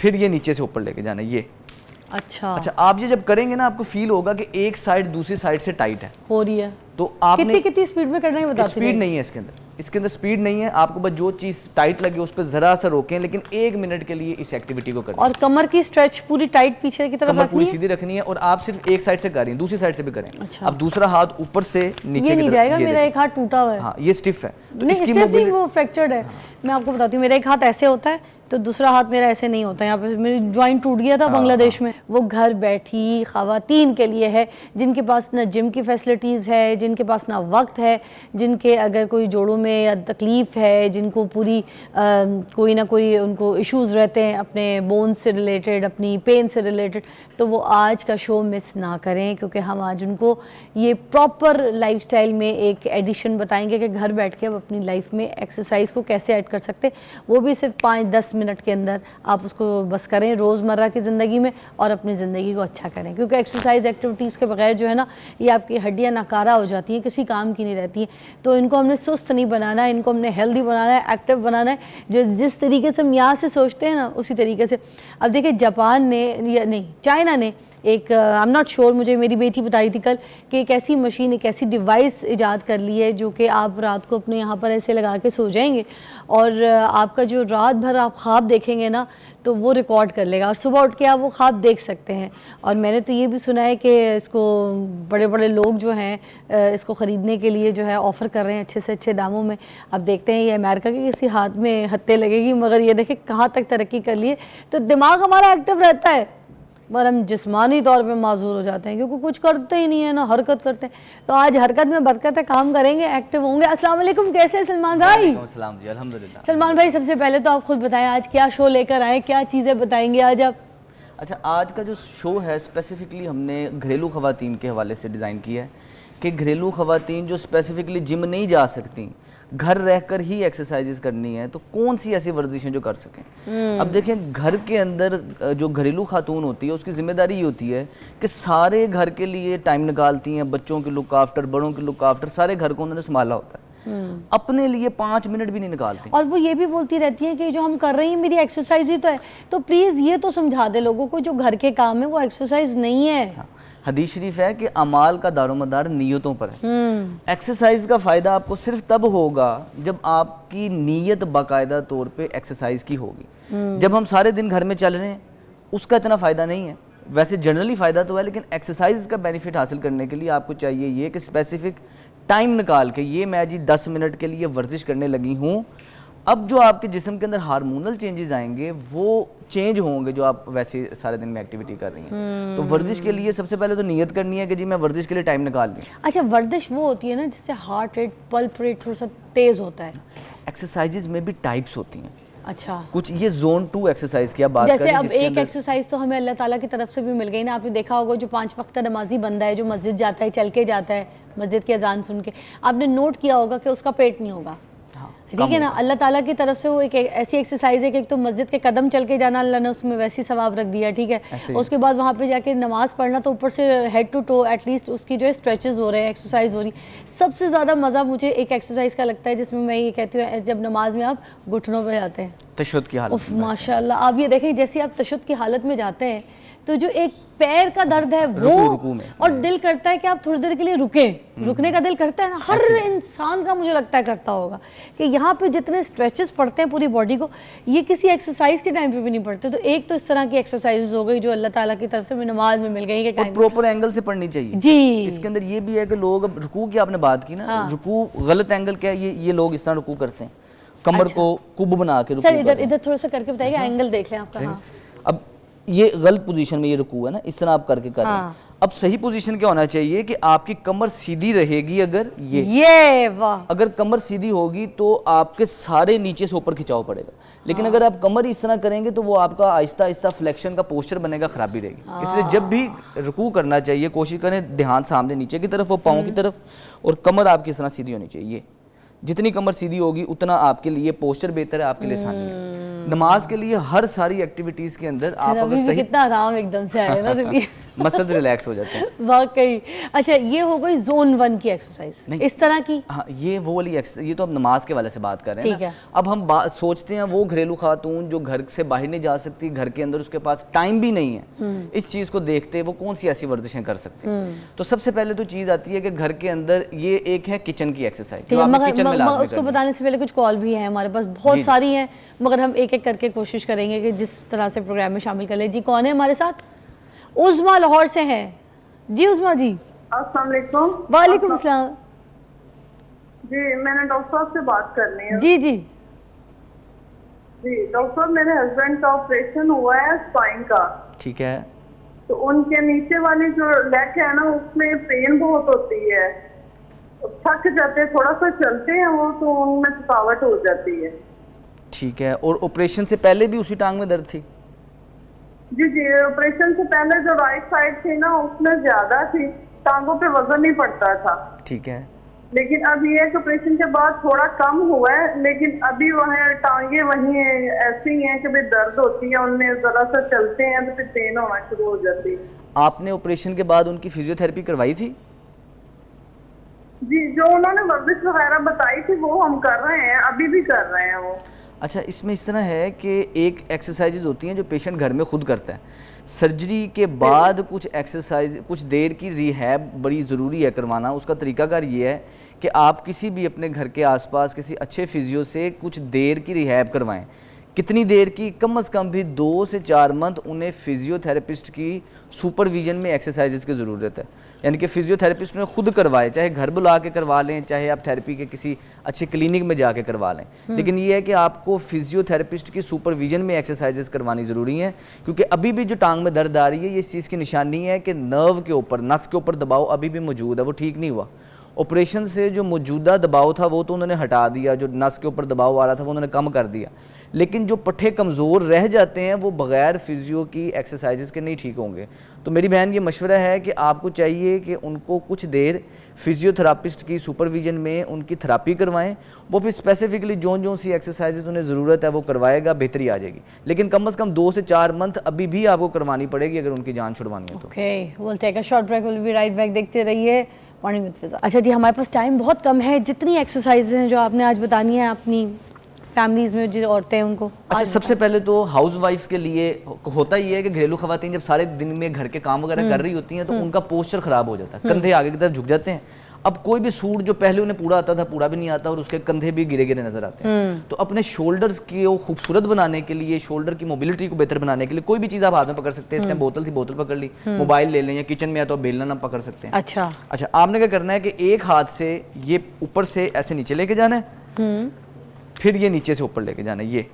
फिर ये नीचे से ऊपर लेके जाना है, ये। अच्छा, आप ये जब करेंगे ना आपको फील होगा कि एक साइड दूसरी साइड से टाइट है हो रही है। तो आपने कितनी स्पीड में करना है बताते हैं? स्पीड नहीं है इसके अंदर स्पीड नहीं है। आपको बस जो चीज टाइट लगे उस पर जरा सा रोकें, लेकिन 1 मिनट के लिए इस एक्टिविटी को करें। और कमर की स्ट्रेच पूरी टाइट पीछे की तरफ कमर रखनी पूरी है? सीधी रखनी है और आप सिर्फ एक साइड से कर रही हैं, दूसरी साइड से भी करें। अच्छा। अब दूसरा हाथ ऊपर से नीचे ये की नहीं तरफ, जाएगा, ये मेरा एक हाथ टूटा हुआ है। हाँ, ये स्टिफ है तो नहीं, इसकी stiff नहीं, मोबिलिटी वो फ्रैक्चर्ड है। मैं आपको बताती हूँ, मेरा एक हाथ ऐसे होता है तो दूसरा हाथ मेरा ऐसे नहीं होता। यहाँ पे मेरी ज्वाइंट टूट गया था बांग्लादेश में। वो घर बैठी खवातीन के लिए है जिनके पास ना जिम की फैसिलिटीज़ है, जिनके पास ना वक्त है, जिनके अगर कोई जोड़ों में या तकलीफ़ है, जिनको पूरी कोई ना कोई उनको इश्यूज़ रहते हैं अपने बोन्स से रिलेटेड, अपनी पेन से रिलेटेड, तो वो आज का शो मिस ना करें, क्योंकि हम आज उनको ये प्रॉपर लाइफस्टाइल में एक एडिशन बताएंगे कि घर बैठ के अब अपनी लाइफ में एक्सरसाइज को कैसे ऐड कर सकते, वो भी सिर्फ 5-10 मिनट के अंदर आप उसको बस करें रोज़मर्रा की ज़िंदगी में और अपनी ज़िंदगी को अच्छा करें। क्योंकि एक्सरसाइज एक्टिविटीज़ के बगैर जो है ना, ये आपकी हड्डियाँ नाकारा हो जाती हैं, किसी काम की नहीं रहती हैं। तो इनको हमने सुस्त नहीं बनाना है, इनको हमने हेल्दी बनाना है, एक्टिव बनाना है। जो जिस तरीके से हम यहाँ से सोचते हैं ना, उसी तरीके से। अब देखिए, जापान ने या नहीं, चाइना ने एक आई एम नॉट श्योर, मुझे मेरी बेटी बताई थी कल कि एक ऐसी मशीन, एक ऐसी डिवाइस इजाद कर ली है जो कि आप रात को अपने यहाँ पर ऐसे लगा के सो जाएंगे और आपका जो रात भर आप ख्वाब देखेंगे ना, तो वो रिकॉर्ड कर लेगा और सुबह उठ के आप वो ख्वाब देख सकते हैं। और मैंने तो ये भी सुना है कि इसको बड़े बड़े लोग जो हैं इसको ख़रीदने के लिए जो है ऑफ़र कर रहे हैं अच्छे से अच्छे दामों में। अब देखते हैं ये अमेरिका के किसी हाथ में हत्ते लगेगी, मगर ये देखें कहाँ तक तरक्की कर लिए। तो दिमाग हमारा एक्टिव रहता है मगर हम जिस्मानी तौर पे माजूर हो जाते हैं क्योंकि कुछ करते ही नहीं है ना, हरकत करते हैं। तो आज हरकत में बरकत है, काम करेंगे, एक्टिव होंगे। अस्सलाम वालेकुम, कैसे हैं सलमान भाई? सलाम जी, अल्हम्दुलिल्लाह। सलमान भाई, सबसे पहले तो आप खुद बताएं आज क्या शो लेकर आए, क्या चीज़ें बताएंगे आज आप? अच्छा, आज का जो शो है स्पेसिफिकली हमने घरेलू ख़वातीन के हवाले से डिज़ाइन किया है कि घरेलू ख़वातीन जो स्पेसिफिकली जिम नहीं जा सकती, घर रहकर ही एक्सरसाइजेज करनी है, तो कौन सी ऐसी वर्जिशें जो कर सकें। अब देखें, घर के अंदर जो घरेलू खातून होती है उसकी जिम्मेदारी ये होती है कि सारे घर के लिए टाइम निकालती हैं, बच्चों के लुक आफ्टर, बड़ों के लुक आफ्टर, सारे घर को उन्होंने संभाला होता है, अपने लिए 5 मिनट भी नहीं निकालती। और वो ये भी बोलती रहती है कि जो हम कर रही हैं मेरी एक्सरसाइज ही तो है। तो प्लीज़ ये तो समझा दे लोगों को, जो घर के काम है वो एक्सरसाइज नहीं है। हाँ, हदीस शरीफ है कि अमाल का दारोमदार नीयतों पर है। एक्सरसाइज का फ़ायदा आपको सिर्फ तब होगा जब आपकी नीयत बाकायदा तौर पे एक्सरसाइज की होगी। जब हम सारे दिन घर में चल रहे हैं उसका इतना फ़ायदा नहीं है। वैसे जनरली फ़ायदा तो है, लेकिन एक्सरसाइज का बेनिफिट हासिल करने के लिए आपको चाहिए ये कि स्पेसिफिक टाइम निकाल के ये मैं जी 10 मिनट के लिए वर्जिश करने लगी हूँ। अब जो आपके जिस्म के अंदर हार्मोनल चेंजेस आएंगे वो चेंज होंगे जो आप वैसे सारे दिन में एक्टिविटी कर रही हैं। तो वर्जिश के लिए सबसे पहले तो नियत करनी है कि जी मैं वर्जिश के लिए टाइम निकाल लूँ। अच्छा, वर्जिश वो होती है ना जिससे हार्ट रेट, पल्स रेट थोड़ा सा तेज होता है। एक्सरसाइजेज में भी टाइप्स होती हैं। अच्छा, कुछ ये जोन 2 एक्सरसाइज की आप बात जैसे करें, अब एक एक्सरसाइज तो हमें अल्लाह ताला की तरफ से भी मिल गई ना। आपने देखा होगा जो 5 वक्त नमाजी बंदा है जो मस्जिद जाता है, चल के जाता है, मस्जिद की अजान सुन के, आपने नोट किया होगा कि उसका पेट नहीं होगा। ठीक है ना, अल्लाह ताला की तरफ से वो एक ऐसी एक्सरसाइज है कि एक तो मस्जिद के कदम चल के जाना, अल्लाह ने उसमें वैसी सवाब रख दिया। ठीक है, उसके बाद वहाँ पे जाके नमाज पढ़ना, तो ऊपर से हेड टू टो एटलीस्ट उसकी जो है स्ट्रेचेस हो रहे हैं, एक्सरसाइज हो रही। सबसे ज़्यादा मज़ा मुझे एक एक्सरसाइज का लगता है जिसमें मैं ये कहती हूँ, जब नमाज में आप घुटनों पर जाते हैं, तशहुद की हालत, माशाल्लाह आप ये देखें, जैसे आप तशहुद की हालत में जाते हैं तो जो एक पैर का दर्द है वो रुकू में, और दिल करता है कि आप थोड़ी देर के लिए रुकें, रुकने का दिल करता है ना, हर इंसान का मुझे लगता है करता होगा कि यहाँ पे जितने स्ट्रेचेस पड़ते हैं पूरी बॉडी को, ये किसी एक्सरसाइज के टाइम पे भी नहीं पड़ते। तो एक तो इस तरह की एक्सरसाइज हो गई जो अल्लाह ताला की तरफ से हमें नमाज में मिल गई कि और प्रॉपर एंगल से पढ़नी चाहिए जी। इसके अंदर ये भी है कि लोग, अब रुकू की आपने बात की ना, हाँ। रुकू गलत एंगल क्या है, ये लोग इस तरह रुकू करते हैं, कमर को कुब बना के रुकू। इधर इधर थोड़ा सा करके बताइए, एंगल देख लें आपका। हाँ। अब ये गलत पोजीशन में ये रुकू है ना, इस तरह आप करके कर रहे हैं। अब सही पोजीशन क्या होना चाहिए कि आपकी कमर सीधी रहेगी। अगर ये वाह, अगर कमर सीधी होगी तो आपके सारे नीचे से ऊपर खिंचाव पड़ेगा, लेकिन अगर आप कमर इस तरह करेंगे तो वो आपका आहिस्ता आहिस्ता फ्लेक्शन का पोस्चर बनेगा, खराबी रहेगी। इसलिए जब भी रुकू करना चाहिए कोशिश करें ध्यान सामने नीचे की तरफ हो, पाँव की तरफ, और कमर आपकी इस तरह सीधी होनी चाहिए। जितनी कमर सीधी होगी उतना आपके लिए पोस्चर बेहतर है, आपके लिए आसानी है। नमाज के लिए हर सारी एक्टिविटीज के अंदर आप अगर सही, कितना आराम एकदम से आया ना मसल रिलैक्स हो जाते हैं। वाकई। अच्छा, ये हो गई जोन 1 की एक्सरसाइज, इस तरह की। हाँ, ये वो वाली ये तो अब नमाज के वाले से बात कर रहे हैं ठीक ना। है। अब हम सोचते हैं वो घरेलू खातून जो घर से बाहर नहीं जा सकती, घर के अंदर उसके पास टाइम भी नहीं है, इस चीज़ को देखते वो कौन सी ऐसी वर्जिशें कर सकते हैं। तो सबसे पहले तो चीज़ आती है कि घर के अंदर ये एक है किचन की एक्सरसाइज, जो आपको किचन में लाजमी उसको बताने से पहले कुछ कॉल भी है हमारे पास, बहुत सारी हैं, मगर हम एक एक करके कोशिश करेंगे कि जिस तरह से प्रोग्राम में शामिल कर ले। जी कौन है हमारे साथ? उज़मा लाहौर से हैं जी। उज़मा जी अस्सलाम वालेकुम। वालेकुम अस्सलाम जी, मैंने डॉक्टर साहब से बात करनी है। जी जी जी डॉक्टर साहब, मेरे हस्बैंड का ऑपरेशन हुआ है स्पाइन का। ठीक है। तो उनके नीचे वाली जो लेग है ना, उसमें पेन बहुत होती है, थक जाते हैं, थोड़ा सा चलते हैं वो तो उनमें थकावट हो जाती है। ठीक है। और ऑपरेशन से पहले भी उसी टांग में दर्द थी? जी जी, ऑपरेशन से पहले जो राइट साइड थी ना उसमें ज्यादा थी, टांगों पे वजन नहीं पड़ता था। ठीक है। लेकिन अब ये ऑपरेशन के बाद थोड़ा कम हुआ है, लेकिन अभी वह टांगे वही ऐसी हैं कि भाई दर्द होती है उनमें, जरा सा चलते हैं तो फिर पेन होना शुरू हो जाती है। आपने ऑपरेशन के बाद उनकी फिजियोथेरेपी करवाई थी? जी, जो उन्होंने वर्जिश वगैरह बताई थी वो हम कर रहे हैं, अभी भी कर रहे हैं वो। अच्छा, इसमें इस तरह है कि एक एक्सरसाइजेज होती हैं जो पेशेंट घर में खुद करता है। सर्जरी के बाद कुछ एक्सरसाइज, कुछ देर की रिहैब बड़ी ज़रूरी है करवाना। उसका तरीकाकार ये है कि आप किसी भी अपने घर के आसपास किसी अच्छे फिजियो से कुछ देर की रिहैब करवाएं। कितनी देर की? कम से कम भी 2 से 4 मंथ उन्हें फिजियोथेरेपिस्ट की सुपरविजन में एक्सरसाइजेज की ज़रूरत है। यानी कि फिजियोथेरेपिस्ट ने खुद करवाए, चाहे घर बुला के करवा लें, चाहे आप थेरेपी के किसी अच्छे क्लिनिक में जाके करवा लें। लेकिन ये है कि आपको फिजियोथेरेपिस्ट की सुपरविजन में एक्सरसाइजेज करवानी ज़रूरी है, क्योंकि अभी भी जो टांग में दर्द आ रही है ये इस चीज़ की निशानी है कि नर्व के ऊपर, नस के ऊपर दबाव अभी भी मौजूद है, वो ठीक नहीं हुआ। ऑपरेशन से जो मौजूदा दबाव था वो तो उन्होंने हटा दिया, जो नस के ऊपर दबाव आ रहा था वो उन्होंने कम कर दिया, लेकिन जो पट्टे कमज़ोर रह जाते हैं वो बग़ैर फिजियो की एक्सरसाइजेस के नहीं ठीक होंगे। तो मेरी बहन ये मशवरा है कि आपको चाहिए कि उनको कुछ देर फिजियोथेरापिस्ट की सुपरविजन में उनकी थेरापी करवाएं। वो फिर स्पेसिफिकली जो सी एक्सरसाइजेस उन्हें ज़रूरत है वो करवाएगा, बेहतरी आ जाएगी। लेकिन कम से कम 2 से 4 मंथ अभी भी आपको करवानी पड़ेगी अगर उनकी जान छुड़वानी है तो। Okay, will take a short break, will be right back. देखते रहिए मॉर्निंग विद फिजा। अच्छा जी, हमारे पास टाइम बहुत कम है। जितनी एक्सरसाइज हैं जो आपने आज बतानी है अपनी फैमिलीज में जो औरतें हैं उनको। अच्छा, सबसे पहले तो हाउस वाइफ्स के लिए होता ही है कि घरेलू खवातीन जब सारे दिन में घर के काम वगैरह कर रही होती हैं तो उनका पोस्चर खराब हो जाता है, कंधे आगे की तरफ झुक जाते हैं। अब कोई भी सूट जो पहले उन्हें पूरा आता था पूरा भी नहीं आता और उसके कंधे भी गिरे गिरे नजर आते हैं। तो अपने शोल्डर्स की खूबसूरत बनाने के लिए, शोल्डर की मोबिलिटी को बेहतर बनाने के लिए कोई भी चीज आप हाथ में पकड़ सकते हैं। इस टाइम बोतल थी, बोतल पकड़ ली, मोबाइल ले लें, या किचन में है तो बेलना आप पकड़ सकते हैं। अच्छा, आपने क्या करना है कि एक हाथ से ये ऊपर से ऐसे नीचे लेके जाना है, फिर ये नीचे से ऊपर लेके जाना है, ये।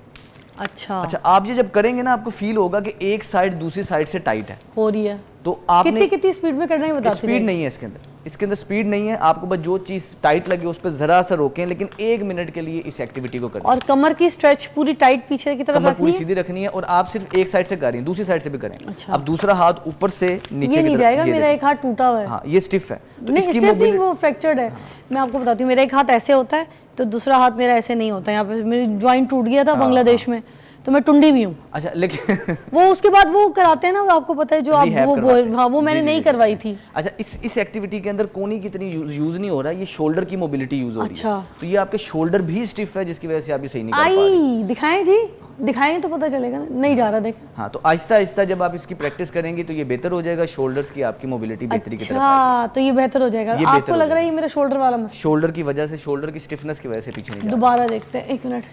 अच्छा, आप ये जब करेंगे ना आपको फील होगा कि एक साइड दूसरी साइड से टाइट है हो रही है। तो आपने कितनी स्पीड में करना है बताते हैं। स्पीड नहीं है इसके अंदर स्पीड नहीं है। आपको बस जो चीज टाइट लगे उस पर जरा सा रोकें, लेकिन 1 मिनट के लिए इस एक्टिविटी को करें। और कमर की स्ट्रेच पूरी टाइट पीछे की तरफ कमर पूरी रखनी है, सीधी रखनी है और आप सिर्फ एक साइड से कर रही हैं, दूसरी साइड से भी करें। अच्छा। अब दूसरा हाथ ऊपर से नीचे ये की नहीं तरफ, जाएगा, ये मेरा एक हाथ टूटा हुआ है। हाँ, ये स्टिफ है तो नहीं, इसकी स्टिफ नहीं, मोबिलिटी वो फ्रैक्चर्ड है। मैं आपको बताती हूँ, मेरा एक हाथ ऐसे होता है तो दूसरा हाथ मेरा ऐसे नहीं होता। यहाँ पे मेरी ज्वाइंट टूट गया था बांग्लादेश में, तो मैं टुंडी भी हूँ। अच्छा, लेकिन वो उसके बाद वो कराते हैं ना, वो आपको पता है जो आप हाँ, वो मैंने नहीं करवाई थी। अच्छा, इस एक्टिविटी के अंदर कोनी कितनी यूज नहीं हो रहा है, ये शोल्डर की मोबिलिटी यूज हो रही है। तो ये आपके शोल्डर भी स्टिफ है जिसकी वजह से आप ये सही नहीं कर पा रहे। दिखाएं जी, दिखाएं तो पता चलेगा ना। नहीं जा रहा, देख। हाँ, तो आहिस्ता आहिस्ता जब आप इसकी प्रैक्टिस करेंगी तो ये बेहतर हो जाएगा, शोल्डर्स की आपकी मोबिलिटी बेहतरी की तरफ आएगी। तो ये बेहतर हो जाएगा। आपको लग रहा है ये मेरा शोल्डर वाला मसला, शोल्डर की वजह से, शोल्डर की स्टिफनेस की वजह से पीछे नहीं जा रहा। दोबारा देखते हैं, 1 मिनट।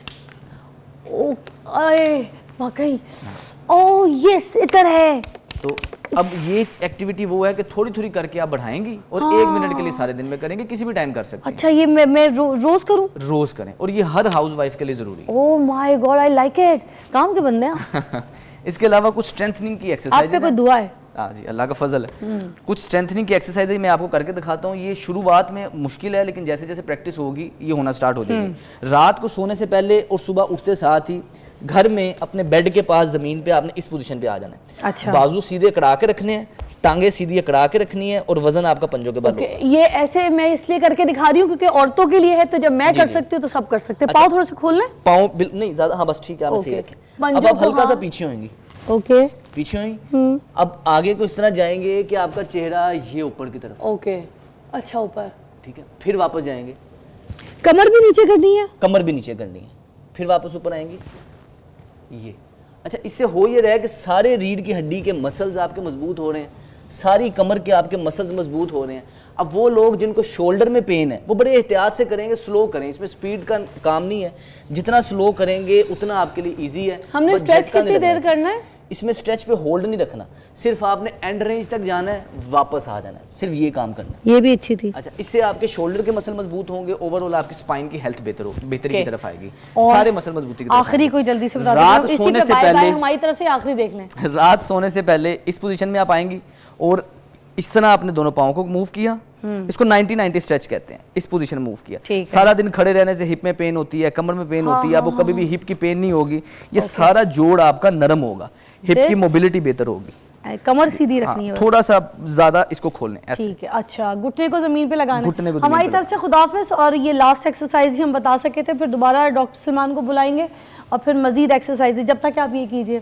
वाकई, ओह यस, इधर है। तो अब ये एक्टिविटी वो है कि थोड़ी थोड़ी करके आप बढ़ाएंगी और 1 मिनट के लिए सारे दिन में करेंगे, किसी भी टाइम कर सकते हैं। अच्छा, ये मैं रोज करूं? रोज करें, और ये हर हाउस वाइफ के लिए जरूरी है। Oh my God, I like it. काम के बंदे हैं। इसके अलावा कुछ स्ट्रेंथनिंग की एक्सरसाइज, आप पे कोई दुआ है? हाँ जी, अल्लाह का फजल है। कुछ स्ट्रेंथनिंग की एक्सरसाइज मैं आपको करके दिखाता हूँ। ये शुरुआत में मुश्किल है, लेकिन जैसे जैसे प्रैक्टिस होगी ये होना स्टार्ट हो जाएगी। रात को सोने से पहले और सुबह उठते साथ ही घर में अपने बेड के पास जमीन पे आपने इस पोजीशन पे आ जाना है। अच्छा। बाजू सीधे कड़ा के रखने हैं, टांगे सीधी अकड़ा के रखनी है और वजन आपका पंजों के बल। ये ऐसे मैं इसलिए करके दिखा रही हूँ क्योंकि औरतों के लिए है, तो जब मैं कर सकती हूँ तो सब कर सकते हैं। पाँव थोड़ा सा खोल लें, पाँव नहीं ज्यादा, हाँ बस ठीक है, आप सही रखें। अब आप हल्का सा पीछे होंगी, ओके पीछे हुई। अब आगे को इस तरह जाएंगे कि आपका चेहरा ये ऊपर की तरफ, ओके, अच्छा ऊपर, ठीक है। फिर वापस जाएंगे, कमर भी नीचे करनी है, कमर भी नीचे करनी है, फिर वापस ऊपर आएंगे ये। अच्छा, इससे हो ये रहा है कि सारे रीढ़ की हड्डी के मसल्स आपके मजबूत हो रहे हैं, सारी कमर के आपके मसल्स मजबूत हो रहे हैं। अब वो लोग जिनको शोल्डर में पेन है वो बड़े एहतियात से करेंगे, स्लो करें, इसमें स्पीड का काम नहीं है, जितना स्लो करेंगे उतना आपके लिए इजी है। हमने बस स्ट्रेच झटका नहीं कितनी देर लगना करना है? इसमें स्ट्रेच पे होल्ड नहीं रखना, सिर्फ आपने एंड रेंज तक जाना है, वापस आ जाना है, सिर्फ ये काम करना है। ये भी अच्छी थी। अच्छा, इससे आपके शोल्डर के मसल मजबूत होंगे, ओवरऑल आपकी स्पाइन की हेल्थ बेहतरी की तरफ आएगी, और सारे मसल मजबूती की तरफ आखिरी आएंगे। कोई जल्दी से बता रात दो, सोने से पहले हमारी तरफ से आखिरी देख लें। रात सोने से पहले इस पोजीशन में आप आएंगी और इस तरह आपने दोनों पाँव को मूव किया, इसको 90-90 स्ट्रेच कहते हैं, इस पोजीशन में मूव किया। सारा दिन खड़े रहने से हिप में पेन होती है, कमर में पेन होती है, आपको कभी भी हिप की पेन नहीं होगी, ये सारा जोड़ आपका नरम होगा, हिप की मोबिलिटी बेहतर होगी, कमर सीधी रखनी है, थोड़ा सा ज्यादा इसको खोलने ऐसे। ठीक है। अच्छा, घुटने को जमीन पे लगाना है। घुटने को हमारी जमीन पे तरफ से खुदाफिज, और ये लास्ट एक्सरसाइज ही हम बता सके थे, फिर दोबारा डॉक्टर सलमान को बुलाएंगे और फिर मजीद एक्सरसाइज, जब तक आप ये कीजिए।